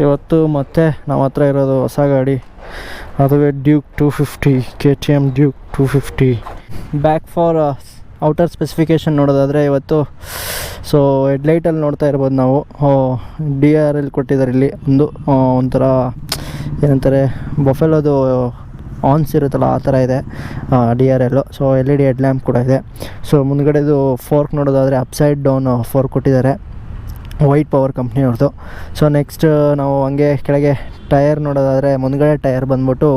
ಇವತ್ತು ಮತ್ತೆ ನಮ್ಮ ಹತ್ರ ಇರೋದು ಹೊಸ ಗಾಡಿ, ಅದುವೇ Duke 250, KTM Duke 250. Back for outer specification ನೋಡೋದಾದರೆ ಇವತ್ತು ಹೆಡ್ಲೈಟಲ್ಲಿ ನೋಡ್ತಾ ಇರ್ಬೋದು ನಾವು DRL ಕೊಟ್ಟಿದ್ದಾರೆ. ಇಲ್ಲಿ ಒಂಥರ ಏನಂತಾರೆ ಬಫೆಲೋದು ಆನ್ಸ್ ಇರುತ್ತಲ್ಲ ಆ ಥರ ಇದೆ DRL. LED ಹೆಡ್ ಲ್ಯಾಂಪ್ ಕೂಡ ಇದೆ. ಮುಂದ್ಗಡೆದು ಫೋರ್ಕ್ ನೋಡೋದಾದರೆ ಅಪ್ಸೈಡ್ ಡೌನ್ ಫೋರ್ಕ್ ಕೊಟ್ಟಿದ್ದಾರೆ, ವೈಟ್ ಪವರ್ ಕಂಪ್ನಿಯವ್ರದ್ದು. ನೆಕ್ಸ್ಟ್ ನಾವು ಹಂಗೆ ಕೆಳಗೆ ಟೈರ್ ನೋಡೋದಾದರೆ ಮುಂದ್ಗಡೆ ಟೈರ್ ಬಂದ್ಬಿಟ್ಟು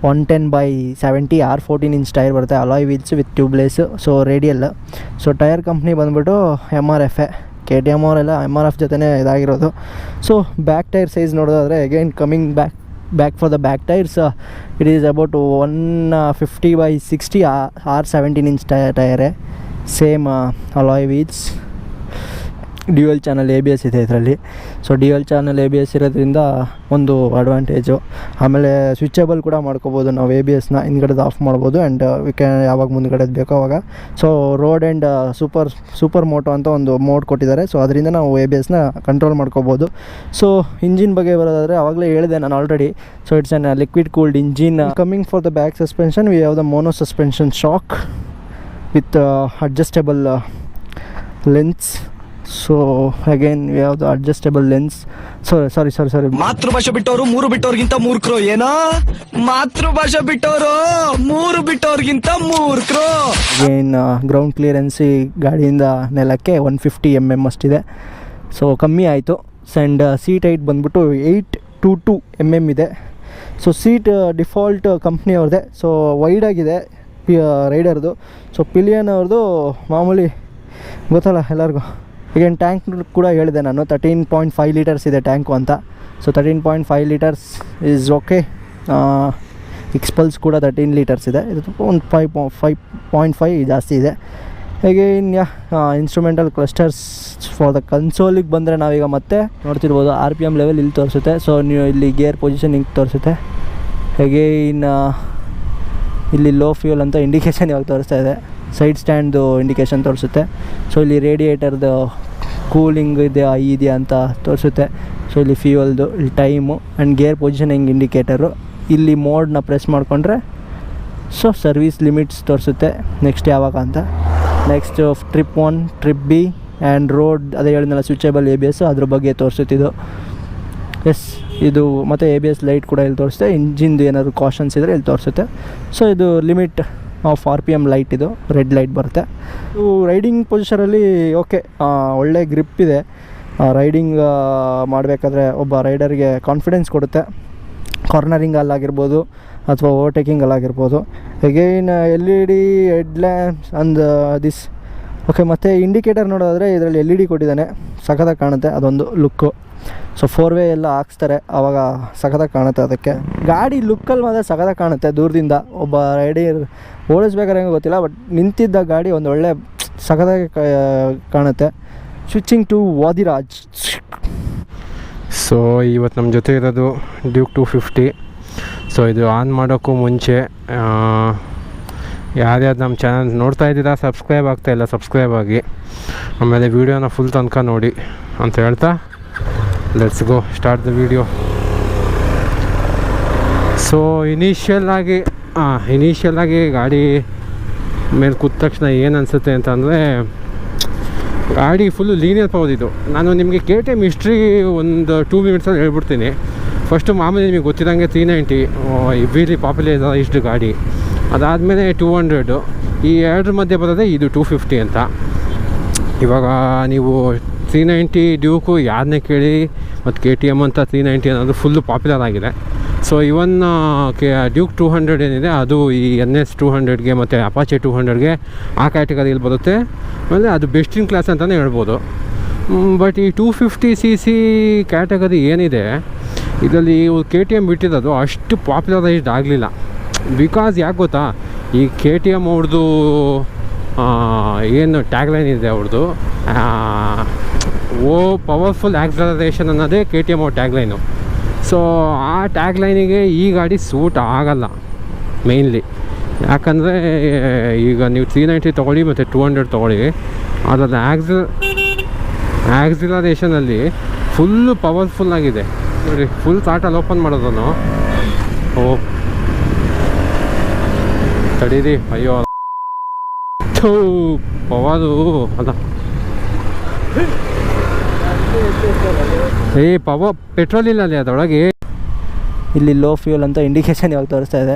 110/70 R14 ಇಂಚ್ ಟೈರ್ ಬರುತ್ತೆ, alloy wheels with tubeless, radial. Tyre company ಬಂದ್ಬಿಟ್ಟು MRF, KTM ಅವರೆಲ್ಲ MRF ಜೊತೆನೇ ಇದಾಗಿರೋದು. ಬ್ಯಾಕ್ ಟೈರ್ ಸೈಜ್ ನೋಡೋದಾದರೆ again coming back for the back tyres it is about 150/60 R17 inch ಟೈರೇ, same alloy wheels. Dual channel ABS ಇದೆ ಇದರಲ್ಲಿ. Dual channel ABS ಇರೋದ್ರಿಂದ ಒಂದು ಅಡ್ವಾಂಟೇಜು. ಆಮೇಲೆ ಸ್ವಿಚಬಲ್ ಕೂಡ ಮಾಡ್ಕೋಬೋದು ನಾವು ABSನ, ಹಿಂದ್ಗಡೆದು ಆಫ್ ಮಾಡ್ಬೋದು ಆ್ಯಂಡ್ ಯಾವಾಗ ಮುಂದ್ಗಡೆದು ಬೇಕೋ ಆವಾಗ. ರೋಡ್ ಆ್ಯಂಡ್ ಸೂಪರ್ ಮೋಟೋ ಅಂತ ಒಂದು ಮೋಡ್ ಕೊಟ್ಟಿದ್ದಾರೆ. ಅದರಿಂದ ನಾವು ABSನ ಕಂಟ್ರೋಲ್ ಮಾಡ್ಕೋಬೋದು. ಇಂಜಿನ್ ಬಗ್ಗೆ ಬರೋದಾದರೆ ಆವಾಗಲೇ ಹೇಳಿದೆ ನಾನು already. It's on liquid cooled engine. Coming for the back suspension we have the mono suspension shock with adjustable lens. Again we have the adjustable lens. Sorry ಮಾತೃಭಾಷೆ ಬಿಟ್ಟವರು 3 ಬಿಟ್ಟವ್ರಿಗಿಂತ ಮೂರ್ಖರು. ಏನೋ ಮಾತೃಭಾಷೆ ಬಿಟ್ಟವರು 3 ಬಿಟ್ಟವ್ರಿಗಿಂತ ಮೂರ್ಖರು. ಅಗೈನ್ ಗ್ರೌಂಡ್ ಕ್ಲಿಯರೆನ್ಸ್ ಈ ಗಾಡಿಯಿಂದ ನೆಲಕ್ಕೆ 150 mm ಅಷ್ಟಿದೆ. ಕಮ್ಮಿ ಆಯಿತು. ಆ್ಯಂಡ್ ಸೀಟ್ ಹೈಟ್ ಬಂದ್ಬಿಟ್ಟು 822 mm ಇದೆ. Seat default ಕಂಪ್ನಿಯವ್ರದ್ದೇ. ವೈಡ್ ಆಗಿದೆ ರೈಡರ್ದು. ಪಿಲಿಯನ್ ಅವ್ರದ್ದು ಮಾಮೂಲಿ ಗೊತ್ತಲ್ಲ ಎಲ್ಲರಿಗೂ. ಈಗೇನು ಟ್ಯಾಂಕ್ ಕೂಡ ಹೇಳಿದೆ ನಾನು, 13.5 ಲೀಟರ್ಸ್ ಇದೆ ಟ್ಯಾಂಕು ಅಂತ. 13.5 ಲೀಟರ್ಸ್ ಈಸ್ ಓಕೆ. ಎಕ್ಸ್ಪಲ್ಸ್ ಕೂಡ 13 ಲೀಟರ್ಸ್ ಇದೆ. ಇದು ಒಂದು 5.5 ಜಾಸ್ತಿ ಇದೆ. ಹಾಗೆ ಇನ್ಸ್ಟ್ರೂಮೆಂಟಲ್ ಕ್ಲಸ್ಟರ್ಸ್ ಫಾರ್ ದ ಕನ್ಸೋಲಿಗೆ ಬಂದರೆ ನಾವೀಗ ಮತ್ತೆ ನೋಡ್ತಿರ್ಬೋದು RPM ಲೆವೆಲ್ ಇಲ್ಲಿ ತೋರಿಸುತ್ತೆ. ನೀವು ಇಲ್ಲಿ ಗೇರ್ ಪೊಸಿಷನ್ ಹಿಂಗೆ ತೋರಿಸುತ್ತೆ. ಹಾಗೆ ಇಲ್ಲಿ ಲೋ ಫ್ಯೂಲ್ ಅಂತ ಇಂಡಿಕೇಷನ್ ಇವಾಗ ತೋರಿಸ್ತಾ ಇದೆ. ಸೈಡ್ ಸ್ಟ್ಯಾಂಡ್ದು ಇಂಡಿಕೇಷನ್ ತೋರಿಸುತ್ತೆ. ಇಲ್ಲಿ ರೇಡಿಯೇಟರ್ದು ಕೂಲಿಂಗ್ ಇದೆಯಾ ಅಂತ ತೋರಿಸುತ್ತೆ. ಇಲ್ಲಿ ಫ್ಯೂಯಲ್ದು, ಇಲ್ಲಿ time and gear positioning indicator. ಇಲ್ಲಿ ಮೋಡ್ನ ಪ್ರೆಸ್ ಮಾಡಿಕೊಂಡ್ರೆ ಸರ್ವಿಸ್ ಲಿಮಿಟ್ಸ್ ತೋರಿಸುತ್ತೆ ನೆಕ್ಸ್ಟ್ ಯಾವಾಗ ಅಂತ. Next trip 1, trip B and road ಅದೇ ಹೇಳಿದ್ನಲ್ಲ ಸ್ವಿಚಬಲ್ ABS ಅದ್ರ ಬಗ್ಗೆ ತೋರಿಸುತ್ತಿದ್ದು. ಇದು ಮತ್ತು ABS ಲೈಟ್ ಕೂಡ ಇಲ್ಲಿ ತೋರಿಸುತ್ತೆ. ಇಂಜಿನ್ದು ಏನಾದರೂ ಕಾಷನ್ಸ್ ಇದ್ದರೆ ಇಲ್ಲಿ ತೋರಿಸುತ್ತೆ. ಇದು ಲಿಮಿಟ್ ಆಫ್ RPM ಲೈಟ್, ಇದು ರೆಡ್ ಲೈಟ್ ಬರುತ್ತೆ. ರೈಡಿಂಗ್ ಪೊಸಿಷನಲ್ಲಿ ಓಕೆ, ಒಳ್ಳೆ ಗ್ರಿಪ್ ಇದೆ. ರೈಡಿಂಗ್ ಮಾಡಬೇಕಾದ್ರೆ ಒಬ್ಬ ರೈಡರ್ಗೆ ಕಾನ್ಫಿಡೆನ್ಸ್ ಕೊಡುತ್ತೆ. ಕಾರ್ನರಿಂಗಲ್ಲಾಗಿರ್ಬೋದು ಅಥವಾ ಓವರ್ಟೇಕಿಂಗಲ್ಲಾಗಿರ್ಬೋದು. Again LED head lamps and this okay. ಮತ್ತು ಇಂಡಿಕೇಟರ್ ನೋಡೋದಾದರೆ ಇದರಲ್ಲಿ LED ಕೊಟ್ಟಿದ್ದಾನೆ, ಸಖತ್ತಾಗಿ ಕಾಣುತ್ತೆ, ಅದೊಂದು ಲುಕ್ಕು. 4-ವೇ ಎಲ್ಲ ಹಾಕ್ಸ್ತಾರೆ, ಆವಾಗ ಸಖತ್ತಾಗಿ ಕಾಣುತ್ತೆ. ಅದಕ್ಕೆ ಗಾಡಿ ಲುಕ್ಕಲ್ಲಿ ಮಾತ್ರ ಸಖತ್ತಾಗಿ ಕಾಣುತ್ತೆ ದೂರದಿಂದ. ಒಬ್ಬ ರೈಡರ್ ಓಡಿಸ್ಬೇಕಾದ್ರೆ ಹೆಂಗೆ ಗೊತ್ತಿಲ್ಲ, ಬಟ್ ನಿಂತಿದ್ದ ಗಾಡಿ ಒಂದು ಒಳ್ಳೆ ಸಖತ್ತಾಗಿ ಕಾಣುತ್ತೆ. Switching to Vadiraj. ಇವತ್ತು ನಮ್ಮ ಜೊತೆ ಇರೋದು ಡ್ಯೂಕ್ 250. ಇದು ಆನ್ ಮಾಡೋಕ್ಕೂ ಮುಂಚೆ ಯಾರ್ಯಾರು ನಮ್ಮ ಚಾನಲ್ ನೋಡ್ತಾ ಇದ್ದೀರಾ ಸಬ್ಸ್ಕ್ರೈಬ್ ಆಗ್ತಾಯಿಲ್ಲ, ಸಬ್ಸ್ಕ್ರೈಬ್ ಆಗಿ, ಆಮೇಲೆ ವೀಡಿಯೋನ ಫುಲ್ ತನಕ ನೋಡಿ ಅಂತ ಹೇಳ್ತಾ let's go start the video. Initial ಆಗಿ ಗಾಡಿ ಮೇಲೆ ಕೂತ ತಕ್ಷಣ ಏನು ಅನಿಸುತ್ತೆ ಅಂತಂದರೆ ಗಾಡಿ ಫುಲ್ಲು ಲೀನಿಯರ್ ಪವರ್ ಇದು. ನಾನು ನಿಮಗೆ KTM ಹಿಸ್ಟ್ರಿ ಒಂದು 2 ಮಿನಿಟ್ಸಲ್ಲಿ ಹೇಳ್ಬಿಡ್ತೀನಿ. ಫಸ್ಟು ಮಾಮೂಲಿ ನಿಮಗೆ ಗೊತ್ತಿದ್ದಂಗೆ 390 ಹೆವಿಲಿ ಪಾಪ್ಯುಲರ್ ಇಷ್ಟು ಗಾಡಿ. ಅದಾದಮೇಲೆ 200, ಈ ಎರಡರ ಮಧ್ಯೆ ಬರೋದೇ ಇದು 250 ಅಂತ. ಇವಾಗ ನೀವು 390 ಡ್ಯೂಕು ಯಾರನ್ನೇ ಕೇಳಿ ಮತ್ತು KTM ಅಂತ 390 ಅನ್ನೋದು ಫುಲ್ಲು ಪಾಪ್ಯುಲರ್ ಆಗಿದೆ. ಇವನ್ ಡ್ಯೂಕ್ 200 ಏನಿದೆ ಅದು ಈ NS 200ಗೆ ಮತ್ತು ಅಪಾಚೆ 200ಗೆ ಆ ಕ್ಯಾಟಗರಿಯಲ್ಲಿ ಬರುತ್ತೆ. ಆಮೇಲೆ ಅದು ಬೆಸ್ಟ್ ಇನ್ ಕ್ಲಾಸ್ ಅಂತಲೇ ಹೇಳ್ಬೋದು. ಬಟ್ ಈ 250cc ಕ್ಯಾಟಗರಿ ಏನಿದೆ ಇದರಲ್ಲಿ KTM ಬಿಟ್ಟಿರೋದು ಅಷ್ಟು ಪಾಪ್ಯುಲರೈಸ್ಡ್ ಆಗಲಿಲ್ಲ. ಬಿಕಾಸ್ ಯಾಕೆ ಗೊತ್ತಾ, ಈ KTM ಅವ್ರದ್ದು ಏನು ಟ್ಯಾಗ್ಲೈನ್ ಇದೆ ಅವ್ರದ್ದು, ಪವರ್ಫುಲ್ ಆಕ್ಸಲರೇಷನ್ ಅನ್ನೋದೇ KTM ಅವ್ರ ಟ್ಯಾಗ್ಲೈನು. ಆ ಟ್ಯಾಗ್ಲೈನಿಗೆ ಈ ಗಾಡಿ ಸೂಟ್ ಆಗಲ್ಲ ಮೇಯ್ನ್ಲಿ. ಯಾಕಂದರೆ ಈಗ ನೀವು 390 ತೊಗೊಳ್ಳಿ ಮತ್ತು 200 ತೊಗೊಳ್ಳಿ, ಅದರ ಆಕ್ಸಿಲರೇಷನಲ್ಲಿ ಫುಲ್ಲು ಪವರ್ಫುಲ್ಲಾಗಿದೆ. ನೋಡಿ ಫುಲ್ ತಾಟಲ್ಲಿ ಓಪನ್ ಮಾಡೋದನ್ನು. ಓ ತಡೀರಿ, ಅಯ್ಯೋ ಪವಾದು ಅಲ್ಲ ಪೆಟ್ರೋಲ್ ಇಲ್ಲ ಅಲ್ಲಿ ಅದರೊಳಗೆ. ಇಲ್ಲಿ ಲೋ ಫ್ಯೂಲ್ ಅಂತ ಇಂಡಿಕೇಶನ್ ಇವಾಗ ತೋರಿಸ್ತಾ ಇದೆ.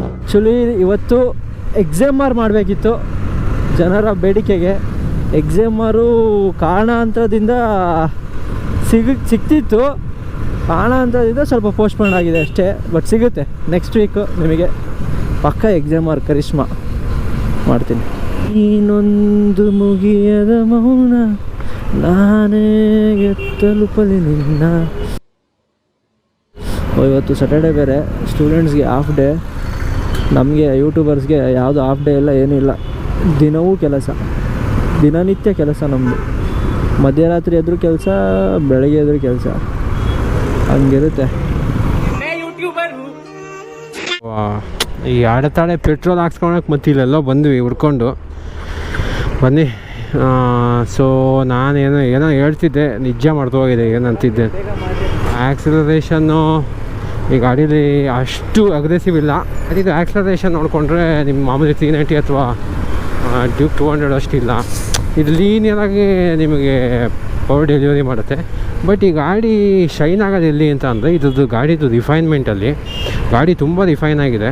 ಆ್ಯಕ್ಚುಲಿ ಇವತ್ತು ಎಕ್ಸಾಮಾರ್ ಮಾಡಬೇಕಿತ್ತು ಜನರ ಬೇಡಿಕೆಗೆ. ಎಕ್ಸಾಮಾರು ಕಾರಣಾಂತರದಿಂದ ಸಿಕ್ತಿತ್ತು, ಕಾರಣಾಂತರದಿಂದ ಸ್ವಲ್ಪ ಪೋಸ್ಟ್ಪೋನ್ ಆಗಿದೆ ಅಷ್ಟೇ. ಬಟ್ ಸಿಗುತ್ತೆ ನೆಕ್ಸ್ಟ್ ವೀಕು ನಿಮಗೆ ಪಕ್ಕ ಎಕ್ಸಾಮಾರ್ ಕರಿಷ್ಮಾ ಮಾಡ್ತೀನಿ. ಇನ್ನೊಂದು ಮುಗಿಯದ ಮೌನ ನಾನೇ ತಲುಪಲಿ ನಿನ್ನ. ಇವತ್ತು ಸ್ಯಾಟರ್ಡೇ ಬೇರೆ, ಸ್ಟೂಡೆಂಟ್ಸ್ಗೆ ಹಾಫ್ ಡೇ. ನಮಗೆ ಯೂಟ್ಯೂಬರ್ಸ್ಗೆ ಯಾವುದು ಹಾಫ್ ಡೇ ಎಲ್ಲ ಏನೂ ಇಲ್ಲ, ದಿನವೂ ಕೆಲಸ, ದಿನನಿತ್ಯ ಕೆಲಸ ನಮ್ಮದು. ಮಧ್ಯರಾತ್ರಿ ಎದ್ರು ಕೆಲಸ, ಬೆಳಗ್ಗೆ ಎದ್ರು ಕೆಲಸ, ಹಂಗಿರುತ್ತೆ. ಈ ಆಡತಾಳೆ ಪೆಟ್ರೋಲ್ ಹಾಕ್ಸ್ಕೊಳಕ್ಕೆ ಮತ್ತೆ ಇಲ್ಲೆಲ್ಲೋ ಬಂದ್ವಿ ಹುಡ್ಕೊಂಡು ಬನ್ನಿ. ಸೊ ನಾನೇನೋ ಹೇಳ್ತಿದ್ದೆ, ನಿಜ ಮರ್ತೋಗಿದೆ ಏನಂತಿದ್ದೆ. ಆ್ಯಕ್ಸಿಲರೇಷನ್ನು ಈ ಗಾಡೀಲಿ ಅಷ್ಟು ಅಗ್ರೆಸಿವ್ ಇಲ್ಲ. ಇದು ಆ್ಯಕ್ಸಿಲರೇಷನ್ ನೋಡಿಕೊಂಡ್ರೆ ನಿಮ್ಮ ಮಾಮೂಲಿ 390 ಅಥವಾ ಡ್ಯೂಕ್ 200 ಅಷ್ಟಿಲ್ಲ. ಇದು ಲೀನಿಯರಾಗಿ ನಿಮಗೆ ಪವರ್ ಡೆಲಿವರಿ ಮಾಡುತ್ತೆ. ಬಟ್ ಈ ಗಾಡಿ ಶೈನ್ ಆಗೋದು ಎಲ್ಲಿ ಅಂತ ಅಂದರೆ ಇದ್ರದ್ದು ಗಾಡಿದು ರಿಫೈನ್ಮೆಂಟಲ್ಲಿ. ಗಾಡಿ ತುಂಬ ರಿಫೈನ್ ಆಗಿದೆ.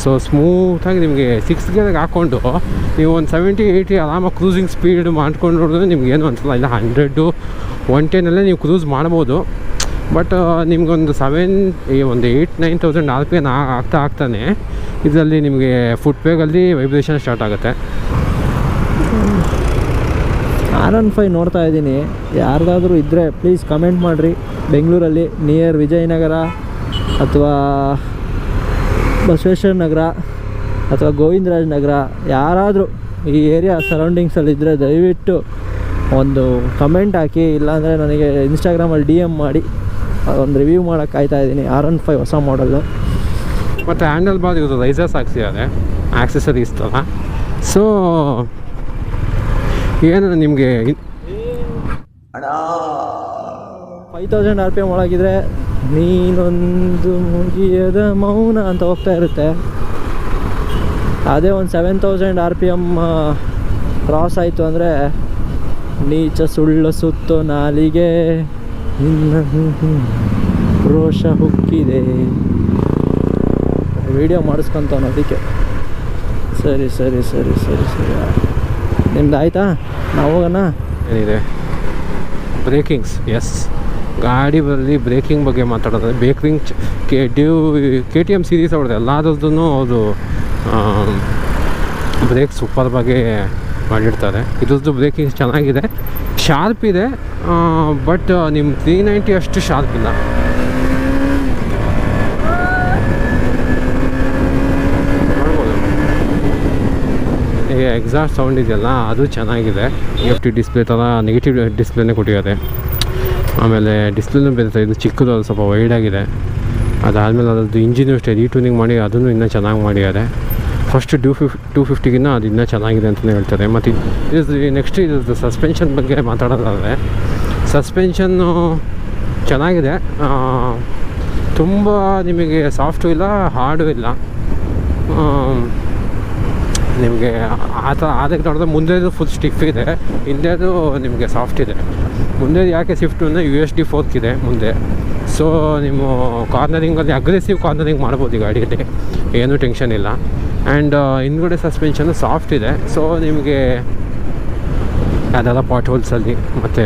ಸೊ ಸ್ಮೂತಾಗಿ ನಿಮಗೆ 6 ಗೇರ್ಗೆ ಹಾಕ್ಕೊಂಡು ನೀವು ಒಂದು 70-80 ಆರಾಮಾಗಿ ಕ್ರೂಸಿಂಗ್ ಸ್ಪೀಡ್ ಮಾಡ್ಕೊಂಡು ನೋಡಿದ್ರೆ ನಿಮ್ಗೇನು ಅನ್ಸಲ್ಲ. ಇಲ್ಲ 100 110 ನೀವು ಕ್ರೂಸ್ ಮಾಡ್ಬೋದು. ಬಟ್ ನಿಮ್ಗೊಂದು 8,000-9,000 RPM ಆಗ್ತಾನೆ ಇದರಲ್ಲಿ ನಿಮಗೆ ಫುಟ್ವೇಗಲ್ಲಿ ವೈಬ್ರೇಷನ್ ಸ್ಟಾರ್ಟ್ ಆಗುತ್ತೆ. R15 ನೋಡ್ತಾ ಇದ್ದೀನಿ, ಯಾರ್ದಾದ್ರೂ ಇದ್ದರೆ ಪ್ಲೀಸ್ ಕಮೆಂಟ್ ಮಾಡಿರಿ. ಬೆಂಗಳೂರಲ್ಲಿ ನಿಯರ್ ವಿಜಯನಗರ ಅಥವಾ ಬಸವೇಶ್ವರ ನಗರ ಅಥವಾ ಗೋವಿಂದರಾಜ ನಗರ ಯಾರಾದರೂ ಈ ಏರಿಯಾ ಸರೌಂಡಿಂಗ್ಸಲ್ಲಿದ್ದರೆ ದಯವಿಟ್ಟು ಒಂದು ಕಮೆಂಟ್ ಹಾಕಿ. ಇಲ್ಲಾಂದರೆ ನನಗೆ ಇನ್ಸ್ಟಾಗ್ರಾಮಲ್ಲಿ DM ಮಾಡಿ ಒಂದು ರಿವ್ಯೂ ಮಾಡೋಕ್ಕೆ ಕಾಯ್ತಾ ಇದ್ದೀನಿ. R15 ಹೊಸ ಮಾಡಲ್ಲು. ಮತ್ತು ಹ್ಯಾಂಡಲ್ ಬಾರ್ ಇವರು ರೈಸರ್ಸ್ ಹಾಕ್ಸಿದ್ದಾರೆ, ಆಕ್ಸೆಸರೀಸ್ ಥರ. ಸೊ ಏನು ನಿಮಗೆ 5,000 RPM ಒಳಗಿದ್ರೆ ನೀನೊಂದು ಮುಗಿಯದ ಮೌನ ಅಂತ ಹೋಗ್ತಾ ಇರುತ್ತೆ. ಅದೇ ಒಂದು 7,000 RPM ಕ್ರಾಸ್ ಆಯಿತು ಅಂದರೆ ನೀಚ ಸುಳ್ಳು ಸುತ್ತು ನಾಲಿಗೆ ನಿನ್ನ ರೋಷ ಹುಕ್ಕಿದೆ. ವಿಡಿಯೋ ಮಾಡಿಸ್ಕೊಂತವನು ಅದಕ್ಕೆ. ಸರಿ ಸರಿ ಸರಿ ಸರಿ ಸರಿ ನಿಮ್ದು ಆಯಿತಾ? ನಾವು ಹೋಗೋಣ. ಏನಿದೆ ಬ್ರೇಕಿಂಗ್ಸ್. ಎಸ್, ಗಾಡಿ ಬರಲಿ ಬ್ರೇಕಿಂಗ್ ಬಗ್ಗೆ ಮಾತಾಡೋದು. ಬ್ರೇಕಿಂಗ್ KTM ಸೀರೀಸ್ ಅವ್ರದ್ದು ಎಲ್ಲದರದ್ದು ಅವರು ಬ್ರೇಕ್ ಸೂಪರ್ ಬಗ್ಗೆ ಮಾಡಿರ್ತಾರೆ. ಇದ್ರದ್ದು ಬ್ರೇಕಿಂಗ್ಸ್ ಚೆನ್ನಾಗಿದೆ, ಶಾರ್ಪ್ ಇದೆ. ಬಟ್ ನಿಮ್ಮ 390 ಅಷ್ಟು ಶಾರ್ಪ್ ಇಲ್ಲ. ನೋಡ್ಬೋದು ಈಗ ಎಕ್ಸಾಸ್ಟ್ ಸೌಂಡ್ ಇದೆಯಲ್ಲ, ಅದು ಚೆನ್ನಾಗಿದೆ. EFT ಡಿಸ್ಪ್ಲೇ ಥರ ನೆಗೆಟಿವ್ ಡಿಸ್ಪ್ಲೇನೇ ಕೊಟ್ಟಿದ್ದಾರೆ. ಆಮೇಲೆ ಡಿಸ್ಪ್ಲೇನೂ ಬೇರೆ, ಇದು ಚಿಕ್ಕದು, ಅದು ಸ್ವಲ್ಪ ವೈಡಾಗಿದೆ. ಅದಾದಮೇಲೆ ಅದರದ್ದು ಇಂಜಿನು ಅಷ್ಟೇ ರೀಟ್ಯೂನಿಂಗ್ ಮಾಡಿ ಅದನ್ನು ಇನ್ನೂ ಚೆನ್ನಾಗಿ ಮಾಡಿದ್ದಾರೆ. ಫಸ್ಟ್ 250ಗಿನ್ನ ಅದು ಇನ್ನೂ ಚೆನ್ನಾಗಿದೆ ಅಂತಲೇ ಹೇಳ್ತಾರೆ. ಮತ್ತು ನೆಕ್ಸ್ಟ್ ಇದ್ರದ್ದು ಸಸ್ಪೆನ್ಷನ್ ಬಗ್ಗೆ ಮಾತಾಡೋದಾದರೆ, ಸಸ್ಪೆನ್ಷನ್ನು ಚೆನ್ನಾಗಿದೆ. ತುಂಬ ನಿಮಗೆ ಸಾಫ್ಟು ಇಲ್ಲ, ಹಾರ್ಡು ಇಲ್ಲ. ನಿಮಗೆ ಅದಕ್ಕೆ ನೋಡಿದ್ರೆ ಮುಂದೆದು ಫುಲ್ ಸ್ಟಿಫ್ ಇದೆ, ಹಿಂದೆದು ನಿಮಗೆ ಸಾಫ್ಟ್ ಇದೆ. ಮುಂದೆ ಯಾಕೆ ಸ್ವಿಫ್ಟು ಅಂದರೆ USD ಫೋರ್ಕ್ ಇದೆ ಮುಂದೆ. ಸೊ ನೀವು ಕಾರ್ನರಿಂಗಲ್ಲಿ ಅಗ್ರೆಸಿವ್ ಕಾರ್ನರಿಂಗ್ ಮಾಡ್ಬೋದು ಈ ಗಾಡಿಯಲ್ಲಿ, ಏನೂ ಟೆನ್ಷನ್ ಇಲ್ಲ. ಆ್ಯಂಡ್ ಹಿಂದ್ಗಡೆ ಸಸ್ಪೆನ್ಷನ್ನು ಸಾಫ್ಟ್ ಇದೆ. ಸೊ ನಿಮಗೆ ಅದೆಲ್ಲ ಪಾಟ್ ಹೋಲ್ಸಲ್ಲಿ ಮತ್ತು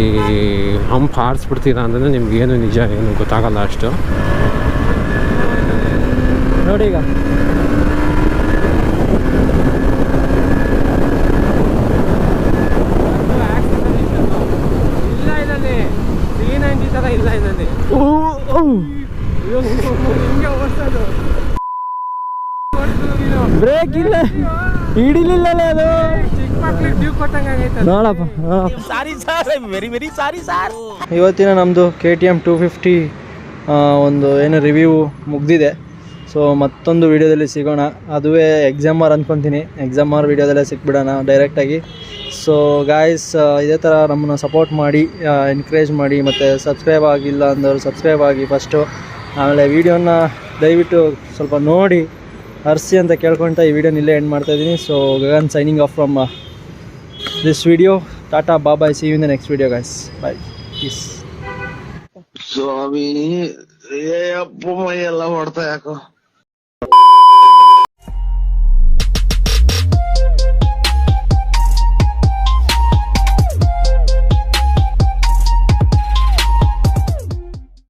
ಈ ಹಂಪ್ ಹಾರಿಸ್ಬಿಡ್ತೀರಾ ಅಂದರೆ ನಿಮ್ಗೇನು ನಿಜ ಏನು ಗೊತ್ತಾಗಲ್ಲ ಅಷ್ಟು. ನೋಡಿ ಈಗ ಇಲ್ಲ ಇದರಲ್ಲಿ 390 ಥರ ಇಲ್ಲ ಇದರಲ್ಲಿ. ಬ್ರೇಕ್ ಇಲ್ಲ, ಹಿಡಿಲಿಲ್ಲ ಅದು. ನೋಡಪ್ಪ ಇವತ್ತಿನ ನಮ್ಮದು KTM 250 ಒಂದು ಏನು ರಿವ್ಯೂ ಮುಗ್ದಿದೆ. ಸೊ ಮತ್ತೊಂದು ವೀಡಿಯೋದಲ್ಲಿ ಸಿಗೋಣ. ಅದುವೇ ಎಕ್ಸಾಮರ್ ಅಂದ್ಕೊತೀನಿ. ಎಕ್ಸಾಮರ್ ವೀಡಿಯೋದಲ್ಲೇ ಸಿಕ್ಬಿಡೋಣ ಡೈರೆಕ್ಟಾಗಿ. ಸೊ ಗಾಯ್ಸ್, ಇದೇ ಥರ ನಮ್ಮನ್ನು ಸಪೋರ್ಟ್ ಮಾಡಿ, ಎನ್ಕರೇಜ್ ಮಾಡಿ, ಮತ್ತು ಸಬ್ಸ್ಕ್ರೈಬ್ ಆಗಿಲ್ಲ ಅಂದವರು ಸಬ್ಸ್ಕ್ರೈಬ್ ಆಗಿ ಫಸ್ಟು. ಆಮೇಲೆ ವೀಡಿಯೋನ ದಯವಿಟ್ಟು ಸ್ವಲ್ಪ ನೋಡಿ ಹರಿಸಿ ಅಂತ ಕೇಳ್ಕೊಳ್ತಾ ಈ ವಿಡಿಯೋನ ಇಲ್ಲೇ ಎಂಡ್ ಮಾಡ್ತಾಯಿದ್ದೀನಿ. So Gagan signing off from this video. Tata bye, see you in the next video guys. Bye, peace. ಸ್ವಾಮಿ, ಅಪ್ಪ ಮೈ ಎಲ್ಲ ಹೊಡ್ತಾ ಯಾಕೋ.